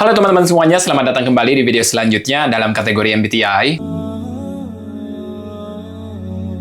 Halo teman-teman semuanya, selamat datang kembali di video selanjutnya dalam kategori MBTI.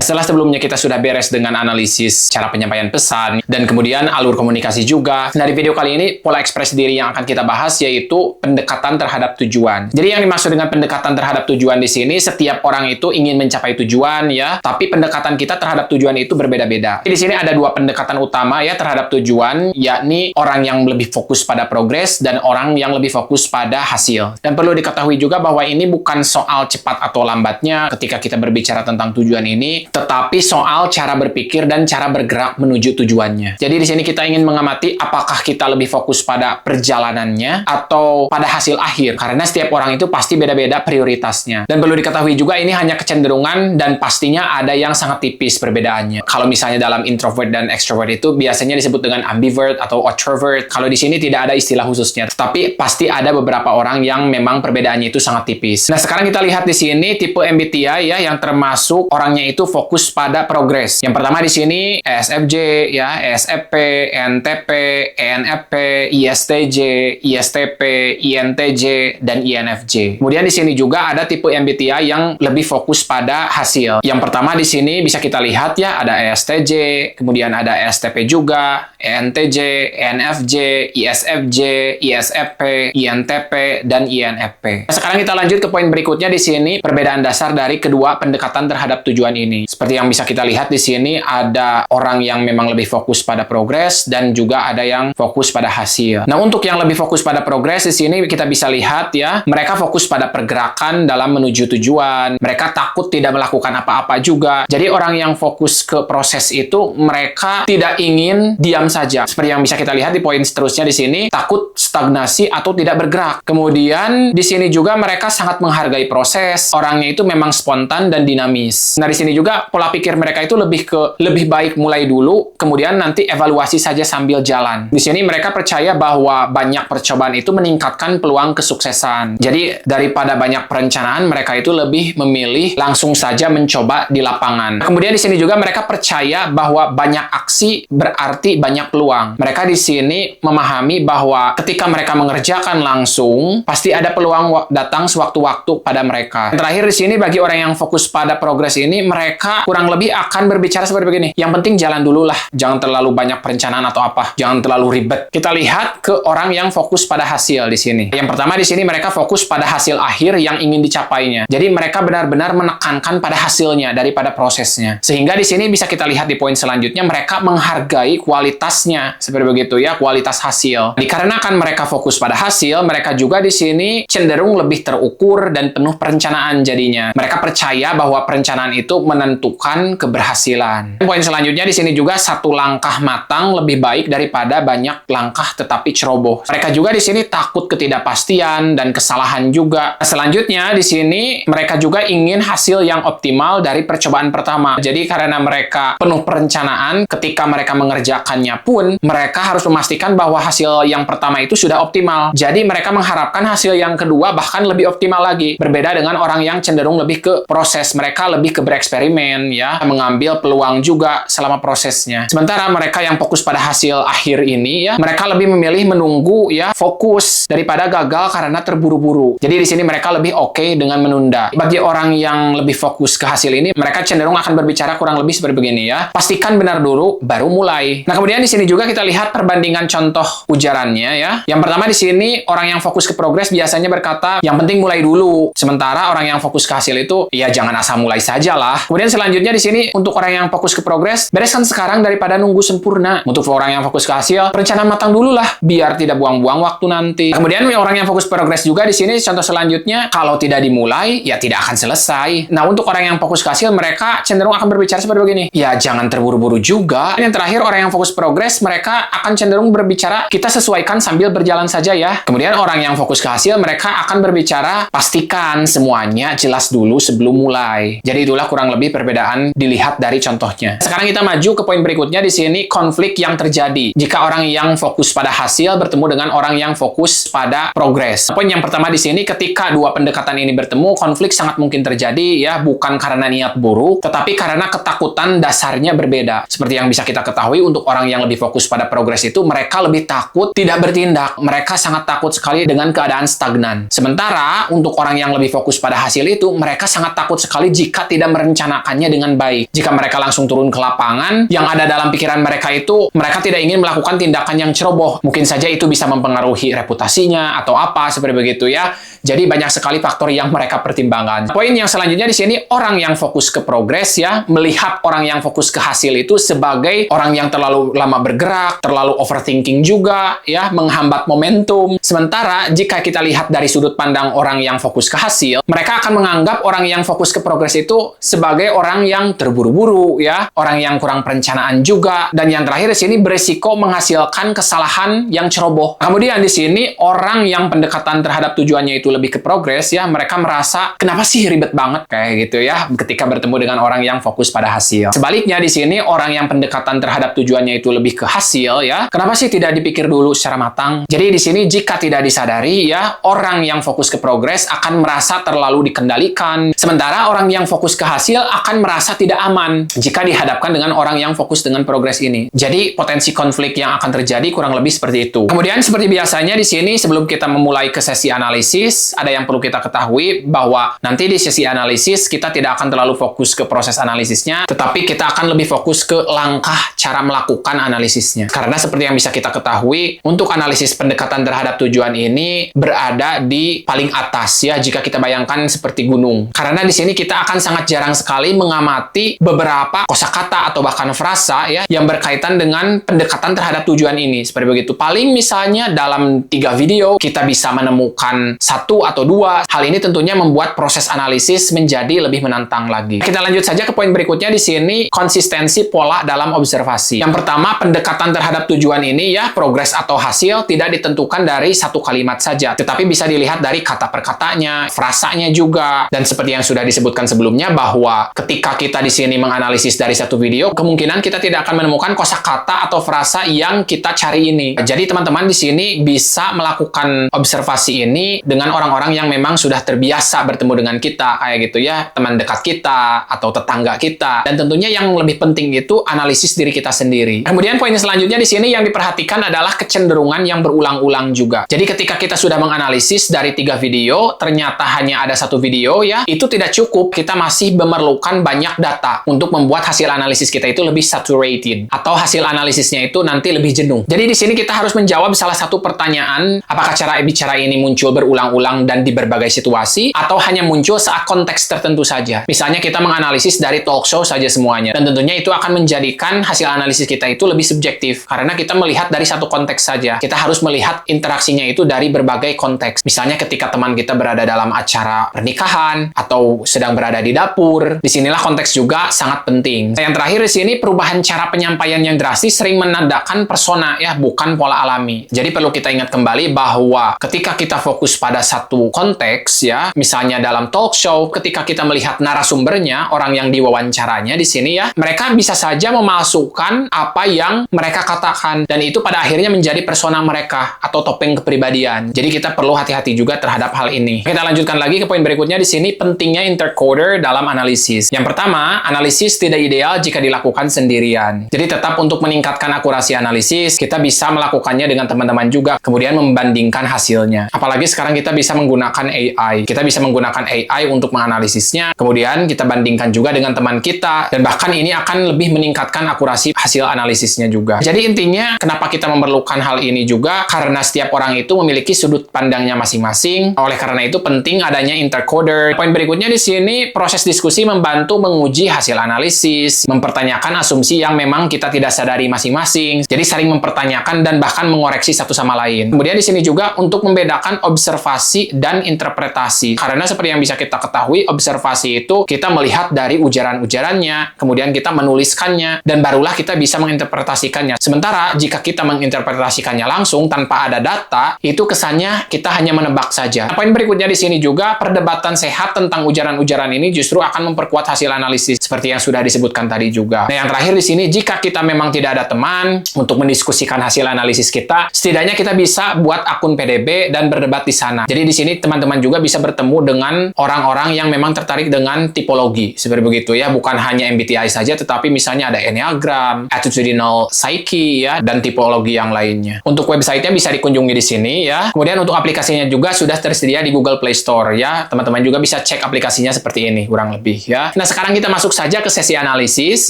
Setelah sebelumnya kita sudah beres dengan analisis cara penyampaian pesan dan kemudian alur komunikasi juga. Nah, di video kali ini pola ekspresi diri yang akan kita bahas yaitu pendekatan terhadap tujuan. Jadi yang dimaksud dengan pendekatan terhadap tujuan di sini, setiap orang itu ingin mencapai tujuan ya, tapi pendekatan kita terhadap tujuan itu berbeda-beda. Di sini ada dua pendekatan utama ya terhadap tujuan, yakni orang yang lebih fokus pada progres dan orang yang lebih fokus pada hasil. Dan perlu diketahui juga bahwa ini bukan soal cepat atau lambatnya ketika kita berbicara tentang tujuan ini, tetapi soal cara berpikir dan cara bergerak menuju tujuannya. Jadi di sini kita ingin mengamati apakah kita lebih fokus pada perjalanannya atau pada hasil akhir. Karena setiap orang itu pasti beda-beda prioritasnya. Dan perlu diketahui juga ini hanya kecenderungan dan pastinya ada yang sangat tipis perbedaannya. Kalau misalnya dalam introvert dan extrovert itu biasanya disebut dengan ambivert atau introvert. Kalau di sini tidak ada istilah khususnya. Tetapi pasti ada beberapa orang yang memang perbedaannya itu sangat tipis. Nah, sekarang kita lihat di sini tipe MBTI ya yang termasuk orangnya itu fokus pada progres. Yang pertama di sini ESFJ ya, ESFP, ENTP, ENFP, ISTJ, ISTP, INTJ, dan INFJ. Kemudian di sini juga ada tipe MBTI yang lebih fokus pada hasil. Yang pertama di sini bisa kita lihat ya, ada ESTJ, kemudian ada ESTP juga, ENTJ, ENFJ, ISFJ, ISFP, INTP, dan INFP. Nah, sekarang kita lanjut ke poin berikutnya di sini, perbedaan dasar dari kedua pendekatan terhadap tujuan ini. Seperti yang bisa kita lihat di sini ada orang yang memang lebih fokus pada progres dan juga ada yang fokus pada hasil. Nah, untuk yang lebih fokus pada progres di sini kita bisa lihat ya, mereka fokus pada pergerakan dalam menuju tujuan. Mereka takut tidak melakukan apa-apa juga. Jadi orang yang fokus ke proses itu mereka tidak ingin diam saja. Seperti yang bisa kita lihat di poin seterusnya di sini, takut stagnasi atau tidak bergerak. Kemudian di sini juga mereka sangat menghargai proses. Orangnya itu memang spontan dan dinamis. Nah, di sini juga pola pikir mereka itu lebih baik mulai dulu, kemudian nanti evaluasi saja sambil jalan. Di sini mereka percaya bahwa banyak percobaan itu meningkatkan peluang kesuksesan. Jadi daripada banyak perencanaan, mereka itu lebih memilih langsung saja mencoba di lapangan. Kemudian di sini juga mereka percaya bahwa banyak aksi berarti banyak peluang. Mereka di sini memahami bahwa ketika mereka mengerjakan langsung, pasti ada peluang datang sewaktu-waktu pada mereka. Dan terakhir di sini bagi orang yang fokus pada progres ini, mereka kurang lebih akan berbicara seperti begini. Yang penting jalan dulu lah. Jangan terlalu banyak perencanaan atau apa. Jangan terlalu ribet. Kita lihat ke orang yang fokus pada hasil di sini. Yang pertama di sini mereka fokus pada hasil akhir yang ingin dicapainya. Jadi mereka benar-benar menekankan pada hasilnya daripada prosesnya. Sehingga di sini bisa kita lihat di poin selanjutnya mereka menghargai kualitasnya. Seperti begitu ya, kualitas hasil. Dikarenakan mereka fokus pada hasil, mereka juga di sini cenderung lebih terukur dan penuh perencanaan jadinya. Mereka percaya bahwa perencanaan itu menentukan keberhasilan. Poin selanjutnya di sini juga satu langkah matang lebih baik daripada banyak langkah tetapi ceroboh. Mereka juga di sini takut ketidakpastian dan kesalahan juga. Selanjutnya di sini mereka juga ingin hasil yang optimal dari percobaan pertama. Jadi karena mereka penuh perencanaan, ketika mereka mengerjakannya pun mereka harus memastikan bahwa hasil yang pertama itu sudah optimal. Jadi mereka mengharapkan hasil yang kedua bahkan lebih optimal lagi. Berbeda dengan orang yang cenderung lebih ke proses. Mereka lebih ke bereksperimen ya, mengambil peluang juga selama prosesnya. Sementara mereka yang fokus pada hasil akhir ini ya, mereka lebih memilih menunggu ya, fokus daripada gagal karena terburu-buru. Jadi di sini mereka lebih oke dengan menunda. Bagi orang yang lebih fokus ke hasil ini, mereka cenderung akan berbicara kurang lebih seperti begini ya. Pastikan benar dulu baru mulai. Nah, kemudian di sini juga kita lihat perbandingan contoh ujarannya ya. Yang pertama di sini orang yang fokus ke progres biasanya berkata, yang penting mulai dulu. Sementara orang yang fokus ke hasil itu ya jangan asal mulai saja lah. Kemudian selanjutnya di sini untuk orang yang fokus ke progres, bereskan sekarang daripada nunggu sempurna. Untuk orang yang fokus ke hasil, perencanaan matang dulu lah biar tidak buang-buang waktu nanti. Kemudian orang yang fokus progres juga di sini contoh selanjutnya, kalau tidak dimulai ya tidak akan selesai. Nah, untuk orang yang fokus ke hasil, mereka cenderung akan berbicara seperti begini. Ya jangan terburu-buru juga. Dan yang terakhir orang yang fokus progres, mereka akan cenderung berbicara kita sesuaikan sambil berjalan saja ya. Kemudian orang yang fokus ke hasil, mereka akan berbicara pastikan semuanya jelas dulu sebelum mulai. Jadi itulah kurang lebih perbedaan perbedaan dilihat dari contohnya. Sekarang kita maju ke poin berikutnya. Di sini konflik yang terjadi jika orang yang fokus pada hasil bertemu dengan orang yang fokus pada progres. Poin yang pertama di sini, ketika dua pendekatan ini bertemu, konflik sangat mungkin terjadi ya, bukan karena niat buruk, tetapi karena ketakutan dasarnya berbeda. Seperti yang bisa kita ketahui, untuk orang yang lebih fokus pada progres itu, mereka lebih takut tidak bertindak. Mereka sangat takut sekali dengan keadaan stagnan. Sementara untuk orang yang lebih fokus pada hasil itu, mereka sangat takut sekali jika tidak merencanakannya dengan baik. Jika mereka langsung turun ke lapangan, yang ada dalam pikiran mereka itu, mereka tidak ingin melakukan tindakan yang ceroboh. Mungkin saja itu bisa mempengaruhi reputasinya atau apa seperti begitu ya. Jadi banyak sekali faktor yang mereka pertimbangkan. Poin yang selanjutnya di sini, orang yang fokus ke progres ya, melihat orang yang fokus ke hasil itu sebagai orang yang terlalu lama bergerak, terlalu overthinking juga ya, menghambat momentum. Sementara jika kita lihat dari sudut pandang orang yang fokus ke hasil, mereka akan menganggap orang yang fokus ke progres itu sebagai orang yang terburu-buru ya, orang yang kurang perencanaan juga, dan yang terakhir di sini berisiko menghasilkan kesalahan yang ceroboh. Kemudian di sini orang yang pendekatan terhadap tujuannya itu lebih ke progres ya, mereka merasa kenapa sih ribet banget kayak gitu ya ketika bertemu dengan orang yang fokus pada hasil. Sebaliknya di sini orang yang pendekatan terhadap tujuannya itu lebih ke hasil ya, kenapa sih tidak dipikir dulu secara matang? Jadi di sini jika tidak disadari ya, orang yang fokus ke progres akan merasa terlalu dikendalikan, sementara orang yang fokus ke hasil akan merasa tidak aman jika dihadapkan dengan orang yang fokus dengan progres ini. Jadi potensi konflik yang akan terjadi kurang lebih seperti itu. Kemudian seperti biasanya di sini sebelum kita memulai ke sesi analisis, ada yang perlu kita ketahui bahwa nanti di sesi analisis kita tidak akan terlalu fokus ke proses analisisnya, tetapi kita akan lebih fokus ke langkah cara melakukan analisisnya. Karena seperti yang bisa kita ketahui, untuk analisis pendekatan terhadap tujuan ini berada di paling atas ya, jika kita bayangkan seperti gunung. Karena di sini kita akan sangat jarang sekali mengamati beberapa kosakata atau bahkan frasa ya yang berkaitan dengan pendekatan terhadap tujuan ini. Seperti begitu. Paling misalnya dalam 3 video kita bisa menemukan 1 atau 2. Hal ini tentunya membuat proses analisis menjadi lebih menantang lagi. Kita lanjut saja ke poin berikutnya. Di sini konsistensi pola dalam observasi. Yang pertama, pendekatan terhadap tujuan ini ya, progres atau hasil tidak ditentukan dari satu kalimat saja, tetapi bisa dilihat dari kata per katanya, frasanya juga. Dan seperti yang sudah disebutkan sebelumnya, bahwa ketika kita di sini menganalisis dari satu video, kemungkinan kita tidak akan menemukan kosakata atau frasa yang kita cari ini. Jadi teman-teman di sini bisa melakukan observasi ini dengan orang-orang yang memang sudah terbiasa bertemu dengan kita, kayak gitu ya, teman dekat kita atau tetangga kita. Dan tentunya yang lebih penting itu analisis diri kita sendiri. Kemudian poin selanjutnya di sini yang diperhatikan adalah kecenderungan yang berulang-ulang juga. Jadi ketika kita sudah menganalisis dari 3 video, ternyata hanya ada 1 video ya, itu tidak cukup. Kita masih memerlukan banyak data untuk membuat hasil analisis kita itu lebih saturated, atau hasil analisisnya itu nanti lebih jenuh. Jadi di sini kita harus menjawab salah satu pertanyaan, apakah cara bicara ini muncul berulang-ulang dan di berbagai situasi, atau hanya muncul saat konteks tertentu saja. Misalnya kita menganalisis dari talk show saja semuanya, dan tentunya itu akan menjadikan hasil analisis kita itu lebih subjektif, karena kita melihat dari satu konteks saja. Kita harus melihat interaksinya itu dari berbagai konteks. Misalnya ketika teman kita berada dalam acara pernikahan, atau sedang berada di dapur, disinilah konteks juga sangat penting. Yang terakhir di sini, perubahan cara penyampaian yang drastis sering menandakan persona ya, bukan pola alami. Jadi perlu kita ingat kembali bahwa ketika kita fokus pada satu konteks ya, misalnya dalam talk show, ketika kita melihat narasumbernya, orang yang diwawancaranya di sini ya, mereka bisa saja memalsukan apa yang mereka katakan, dan itu pada akhirnya menjadi persona mereka atau topeng kepribadian. Jadi kita perlu hati-hati juga terhadap hal ini. Kita lanjutkan lagi ke poin berikutnya. Di sini pentingnya intercoder dalam analisis. Yang pertama, analisis tidak ideal jika dilakukan sendirian. Jadi tetap untuk meningkatkan akurasi analisis, kita bisa melakukannya dengan teman-teman juga, kemudian membandingkan hasilnya. Apalagi sekarang kita bisa menggunakan AI. Kita bisa menggunakan AI untuk menganalisisnya, kemudian kita bandingkan juga dengan teman kita, dan bahkan ini akan lebih meningkatkan akurasi hasil analisisnya juga. Jadi intinya, kenapa kita memerlukan hal ini juga? Karena setiap orang itu memiliki sudut pandangnya masing-masing. Oleh karena itu penting adanya intercoder. Poin berikutnya di sini, proses diskusi membantu menguji hasil analisis, mempertanyakan asumsi yang memang kita tidak sadari masing-masing. Jadi saling mempertanyakan dan bahkan mengoreksi satu sama lain. Kemudian di sini juga untuk membedakan observasi dan interpretasi. Karena seperti yang bisa kita ketahui, observasi itu kita melihat dari ujaran-ujarannya, kemudian kita menuliskannya, dan barulah kita bisa menginterpretasikannya. Sementara jika kita menginterpretasikannya langsung tanpa ada data, itu kesannya kita hanya menebak saja. Poin berikutnya di sini juga, perdebatan sehat tentang ujaran-ujaran ini justru akan memperkuat hasil analisis seperti yang sudah disebutkan tadi juga. Nah, yang terakhir di sini, jika kita memang tidak ada teman untuk mendiskusikan hasil analisis kita, setidaknya kita bisa buat akun PDB dan berdebat di sana. Jadi di sini teman-teman juga bisa bertemu dengan orang-orang yang memang tertarik dengan tipologi, seperti begitu ya. Bukan hanya MBTI saja, tetapi misalnya ada Enneagram, Attitudinal Psyche ya, dan tipologi yang lainnya. Untuk websitenya bisa dikunjungi di sini ya. Kemudian untuk aplikasinya juga sudah tersedia di Google Play Store ya. Teman-teman juga bisa cek aplikasinya seperti ini kurang lebih ya. Nah, sekarang kita masuk saja ke sesi analisis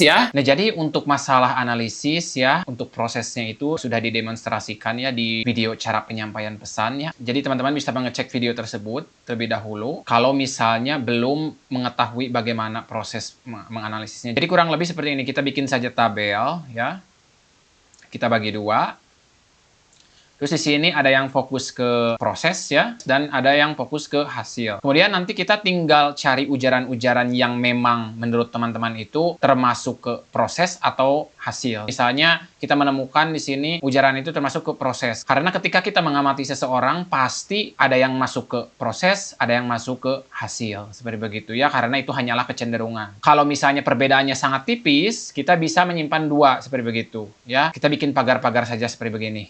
ya. Nah, jadi untuk masalah analisis ya, untuk prosesnya itu sudah didemonstrasikan ya di video cara penyampaian pesan ya. Jadi teman-teman bisa mengecek video tersebut terlebih dahulu kalau misalnya belum mengetahui bagaimana proses menganalisisnya. Jadi kurang lebih seperti ini, kita bikin saja tabel ya. Kita bagi dua. Terus di sini ada yang fokus ke proses ya, dan ada yang fokus ke hasil. Kemudian nanti kita tinggal cari ujaran-ujaran yang memang menurut teman-teman itu termasuk ke proses atau hasil. Misalnya kita menemukan di sini ujaran itu termasuk ke proses. Karena ketika kita mengamati seseorang, pasti ada yang masuk ke proses, ada yang masuk ke hasil. Seperti begitu ya, karena itu hanyalah kecenderungan. Kalau misalnya perbedaannya sangat tipis, kita bisa menyimpan dua seperti begitu ya. Kita bikin pagar-pagar saja seperti begini.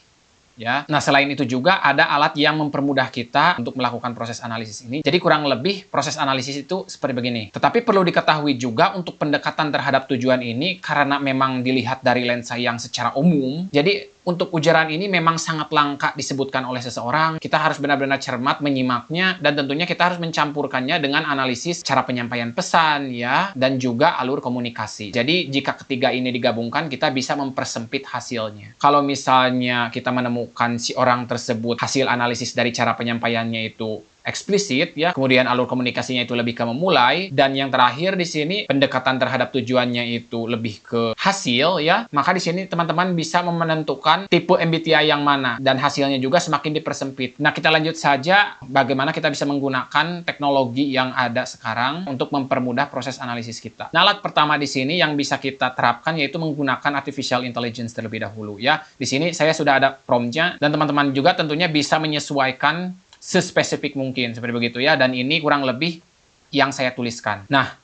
Ya. Nah, selain itu juga ada alat yang mempermudah kita untuk melakukan proses analisis ini. Jadi kurang lebih proses analisis itu seperti begini. Tetapi perlu diketahui juga untuk pendekatan terhadap tujuan ini, karena memang dilihat dari lensa yang secara umum, jadi untuk ujaran ini memang sangat langka disebutkan oleh seseorang. Kita harus benar-benar cermat menyimaknya, dan tentunya kita harus mencampurkannya dengan analisis cara penyampaian pesan ya, dan juga alur komunikasi. Jadi jika ketiga ini digabungkan, kita bisa mempersempit hasilnya. Kalau misalnya kita menemukan si orang tersebut hasil analisis dari cara penyampaiannya itu eksplisit ya, kemudian alur komunikasinya itu lebih ke memulai, dan yang terakhir di sini pendekatan terhadap tujuannya itu lebih ke hasil ya, maka di sini teman-teman bisa menentukan tipe MBTI yang mana, dan hasilnya juga semakin dipersempit. Nah, kita lanjut saja bagaimana kita bisa menggunakan teknologi yang ada sekarang untuk mempermudah proses analisis kita. Nah, alat pertama di sini yang bisa kita terapkan yaitu menggunakan artificial intelligence terlebih dahulu ya. Di sini saya sudah ada prompt-nya, dan teman-teman juga tentunya bisa menyesuaikan sespesifik mungkin, seperti begitu ya. Dan ini kurang lebih yang saya tuliskan. Nah,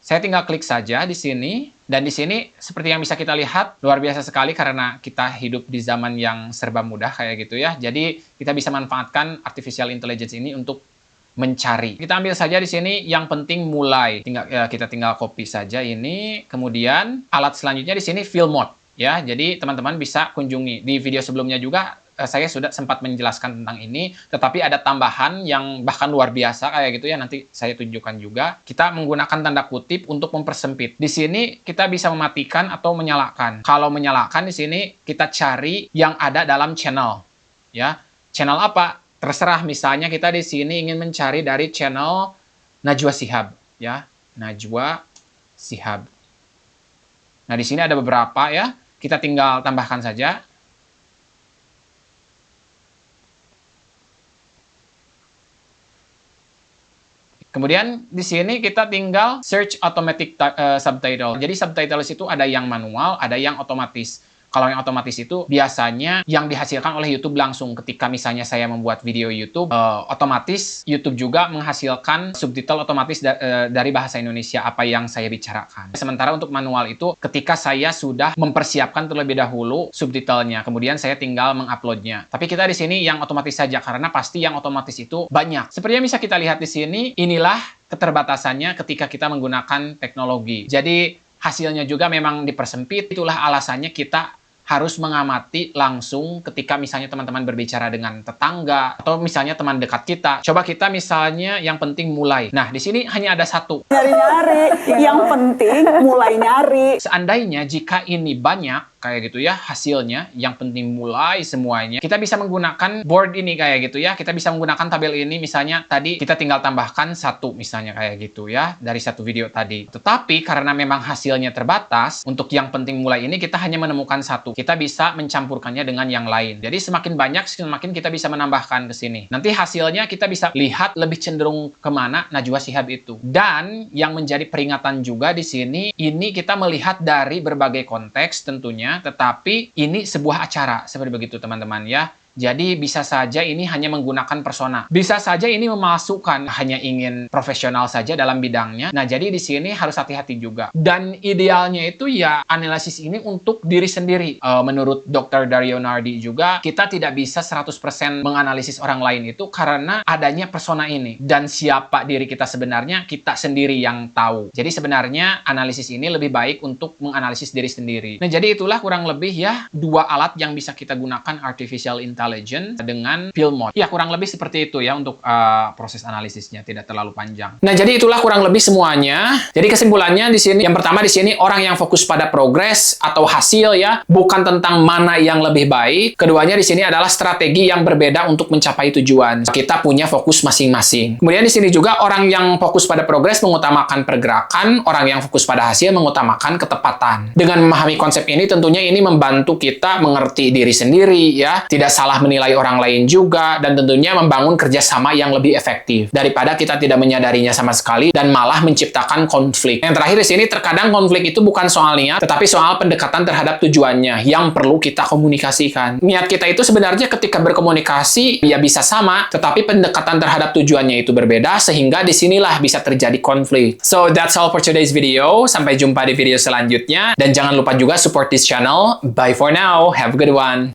saya tinggal klik saja di sini, dan di sini seperti yang bisa kita lihat, luar biasa sekali karena kita hidup di zaman yang serba mudah kayak gitu ya. Jadi kita bisa manfaatkan artificial intelligence ini untuk mencari. Kita ambil saja di sini yang penting mulai. Kita tinggal copy saja ini. Kemudian alat selanjutnya di sini fill mode ya. Jadi teman-teman bisa kunjungi di video sebelumnya juga. Saya sudah sempat menjelaskan tentang ini, tetapi ada tambahan yang bahkan luar biasa kayak gitu ya, nanti saya tunjukkan juga. Kita menggunakan tanda kutip untuk mempersempit. Di sini kita bisa mematikan atau menyalakan. Kalau menyalakan di sini kita cari yang ada dalam channel. Ya, channel apa? Terserah, misalnya kita di sini ingin mencari dari channel Najwa Shihab ya, Najwa Shihab. Nah, di sini ada beberapa ya. Kita tinggal tambahkan saja. Kemudian di sini kita tinggal search automatic subtitle. Jadi subtitles itu ada yang manual, ada yang otomatis. Kalau yang otomatis itu biasanya yang dihasilkan oleh YouTube langsung. Ketika misalnya saya membuat video YouTube, otomatis YouTube juga menghasilkan subtitle otomatis dari bahasa Indonesia apa yang saya bicarakan. Sementara untuk manual itu ketika saya sudah mempersiapkan terlebih dahulu subtitlenya, kemudian saya tinggal menguploadnya. Tapi kita di sini yang otomatis saja, karena pasti yang otomatis itu banyak. Seperti yang bisa kita lihat di sini, inilah keterbatasannya ketika kita menggunakan teknologi. Jadi hasilnya juga memang dipersempit. Itulah alasannya kita harus mengamati langsung ketika misalnya teman-teman berbicara dengan tetangga atau misalnya teman dekat kita. Coba kita misalnya yang penting mulai. Nah, di sini hanya ada satu. Nyari-nyari, yang penting mulai nyari. Seandainya jika ini banyak kayak gitu ya hasilnya, yang penting mulai semuanya, kita bisa menggunakan board ini kayak gitu ya. Kita bisa menggunakan tabel ini, misalnya tadi kita tinggal tambahkan satu misalnya kayak gitu ya dari satu video tadi. Tetapi karena memang hasilnya terbatas, untuk yang penting mulai ini kita hanya menemukan satu. Kita bisa mencampurkannya dengan yang lain. Jadi semakin banyak, semakin kita bisa menambahkan ke sini. Nanti hasilnya kita bisa lihat lebih cenderung kemana Najwa Shihab itu. Dan yang menjadi peringatan juga di sini, ini kita melihat dari berbagai konteks tentunya, tetapi ini sebuah acara seperti begitu teman-teman ya. Jadi bisa saja ini hanya menggunakan persona. Bisa saja ini memasukkan hanya ingin profesional saja dalam bidangnya. Nah, jadi di sini harus hati-hati juga. Dan idealnya itu ya analisis ini untuk diri sendiri. Menurut Dr. Dario Nardi juga, kita tidak bisa 100% menganalisis orang lain itu karena adanya persona ini. Dan siapa diri kita sebenarnya, kita sendiri yang tahu. Jadi sebenarnya analisis ini lebih baik untuk menganalisis diri sendiri. Nah, jadi itulah kurang lebih ya dua alat yang bisa kita gunakan artificial intelligence dengan PillMod. Ya, kurang lebih seperti itu ya untuk proses analisisnya, tidak terlalu panjang. Nah, jadi itulah kurang lebih semuanya. Jadi kesimpulannya di sini, yang pertama di sini orang yang fokus pada progres atau hasil ya, bukan tentang mana yang lebih baik. Keduanya di sini adalah strategi yang berbeda untuk mencapai tujuan. Kita punya fokus masing-masing. Kemudian di sini juga orang yang fokus pada progres mengutamakan pergerakan, orang yang fokus pada hasil mengutamakan ketepatan. Dengan memahami konsep ini, tentunya ini membantu kita mengerti diri sendiri ya, tidak salah menilai orang lain juga, dan tentunya membangun kerjasama yang lebih efektif daripada kita tidak menyadarinya sama sekali dan malah menciptakan konflik. Yang terakhir di sini, terkadang konflik itu bukan soal niat, tetapi soal pendekatan terhadap tujuannya yang perlu kita komunikasikan. Niat kita itu sebenarnya ketika berkomunikasi ya bisa sama, tetapi pendekatan terhadap tujuannya itu berbeda, sehingga disinilah bisa terjadi konflik. So that's all for today's video. Sampai jumpa di video selanjutnya, dan jangan lupa juga support this channel. Bye for now. Have a good one.